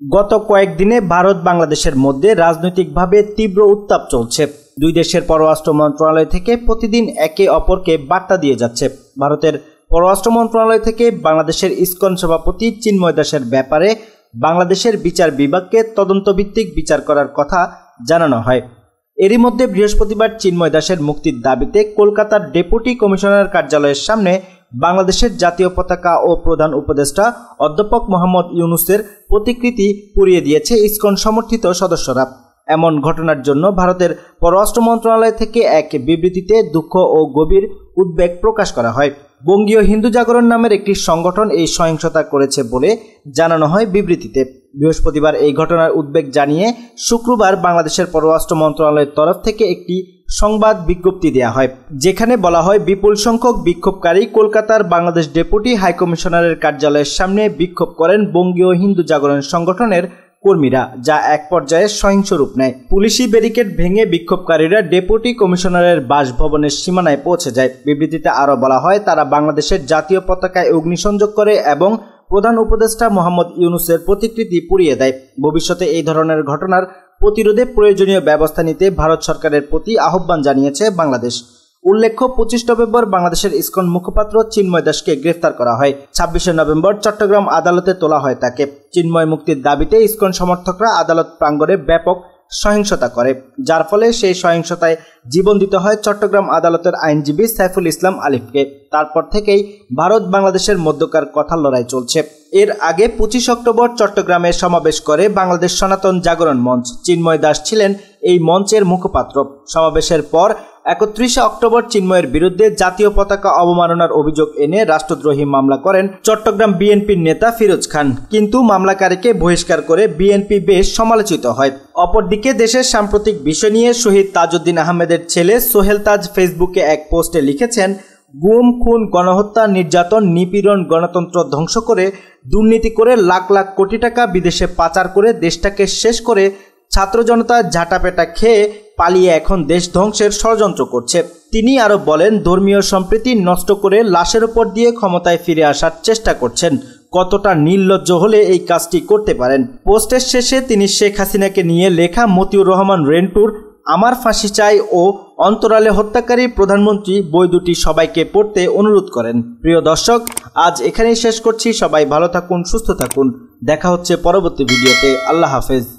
গত কয়েকদিনে ভারত বাংলাদেশের মধ্যে রাজনৈতিকভাবে তীব্র উত্তাপ চলছে। দুই দেশের পররাষ্ট্র মন্ত্রণালয় থেকে প্রতিদিন একে অপরকে বার্তা দিয়ে যাচ্ছে। ভারতের পররাষ্ট্র মন্ত্রণালয় থেকে বাংলাদেশের ইসকন সভাপতি চিন্ময় দাসের ব্যাপারে বাংলাদেশের বিচার বিভাগকে তদন্তভিত্তিক বিচার করার কথা জানানো হয়। এরই মধ্যে বৃহস্পতিবার চিন্ময় দাসের মুক্তির দাবিতে কলকাতার ডেপুটি কমিশনার কার্যালয়ের সামনে বাংলাদেশের জাতীয় পতাকা ও প্রধান উপদেষ্টা অধ্যাপক মোহাম্মদ ইউনূসের প্রতিকৃতি পুড়িয়ে দিয়েছে ইসকন সমর্থিত সদস্যরা। এমন ঘটনার জন্য ভারতের পররাষ্ট্র মন্ত্রণালয় থেকে এক বিবৃতিতে দুঃখ ও গভীর উদ্বেগ প্রকাশ করা হয়। বঙ্গীয় হিন্দু জাগরণ নামের একটি সংগঠন এই সহিংসতা করেছে বলে জানানো হয় বিবৃতিতে। বৃহস্পতিবার এই ঘটনার উদ্বেগ জানিয়ে শুক্রবার বাংলাদেশের পররাষ্ট্র মন্ত্রণালয়ের তরফ থেকে একটি সংবাদ বিজ্ঞপ্তি দেওয়া হয়, যেখানে বলা হয় বিপুল সংখ্যক বিক্ষোভকারী কলকাতার বাংলাদেশ ডেপুটি হাইকমিশনারের কার্যালয়ের সামনে বিক্ষোভ করেন বঙ্গীয় হিন্দু জাগরণ সংগঠনের কর্মীরা, যা এক পর্যায়ে সহিংস রূপ নেয়। পুলিশি ব্যারিকেড ভেঙে বিক্ষোভকারীরা ডেপুটি কমিশনারের বাসভবনের সীমানায় পৌঁছে যায়। বিবৃতিতে আরও বলা হয়, তারা বাংলাদেশের জাতীয় পতাকায় অগ্নিসংযোগ করে এবং প্রধান উপদেষ্টা মোহাম্মদ ইউনূসের প্রতিকৃতি পুড়িয়ে দেয়। ভবিষ্যতে এই ধরনের ঘটনার প্রতিরোধে প্রয়োজনীয় ব্যবস্থা নিতে ভারত সরকারের প্রতি আহ্বান জানিয়েছে বাংলাদেশ। উল্লেখ্য, 25 নভেম্বর বাংলাদেশের ইসকন মুখপাত্র চিন্ময় দাসকে গ্রেফতার করা হয়। 26 নভেম্বর চট্টগ্রাম আদালতে তোলা হয় তাকে। চিন্ময় মুক্তির দাবিতে ইসকন সমর্থকরা আদালত প্রাঙ্গণে ব্যাপক সহিংসতা করে, যার ফলে সেই সহিংসতায় জীবন দিতে হয় চট্টগ্রাম আদালতের আইনজীবী সাইফুল ইসলাম আলিফকে। তারপর থেকেই ভারত বাংলাদেশের মধ্যকার কথার লড়াই চলছে। এর আগে 25 অক্টোবর চট্টগ্রামে সমাবেশ করে বাংলাদেশ সনাতন জাগরণ মঞ্চ। চিন্ময় দাস ছিলেন এই মঞ্চের মুখপাত্র। সমাবেশের পর 31 অক্টোবর চিন্ময়ের বিরুদ্ধে জাতীয় পতাকা অবমাননার অভিযোগ এনে রাষ্ট্রদ্রোহী মামলা করেন চট্টগ্রাম বিএনপির নেতা ফিরোজ খান, কিন্তু মামলাকারীকে বহিষ্কার করে বিএনপি বেশ সমালোচিত হয়। অপরদিকে দেশের সাম্প্রতিক বিষয় নিয়ে শহীদ তাজউদ্দিন আহমেদের ছেলে সোহেল তাজ ফেসবুকে এক পোস্টে লিখেছেন, গুম, খুন, গণহত্যা, নির্যাতন, নিপীড়ন, গণতন্ত্র ধ্বংস করে, দুর্নীতি করে লাখ লাখ কোটি টাকা বিদেশে পাচার করে দেশটাকে শেষ করে ছাত্র জনতা ঝাঁটাপেটা খেয়ে পালিয়ে এখন দেশ ধ্বংসের ষড়যন্ত্র করছে। তিনি আরও বলেন, ধর্মীয় সম্প্রীতি নষ্ট করে লাশের উপর দিয়ে ক্ষমতায় ফিরে আসার চেষ্টা করছেন। কতটা নির্লজ্জ হলে এই কাজটি করতে পারেন। পোস্টের শেষে তিনি শেখ হাসিনাকে নিয়ে লেখা মতিউর রহমান রেন্টুর আমার ফাঁসি চাই ও অন্তরালে হত্যাকারী প্রধানমন্ত্রী বই দুটি সবাইকে পড়তে অনুরোধ করেন। প্রিয় দর্শক, আজ এখানেই শেষ করছি। সবাই ভালো থাকুন, সুস্থ থাকুন। দেখা হচ্ছে পরবর্তী ভিডিওতে। আল্লাহ হাফেজ।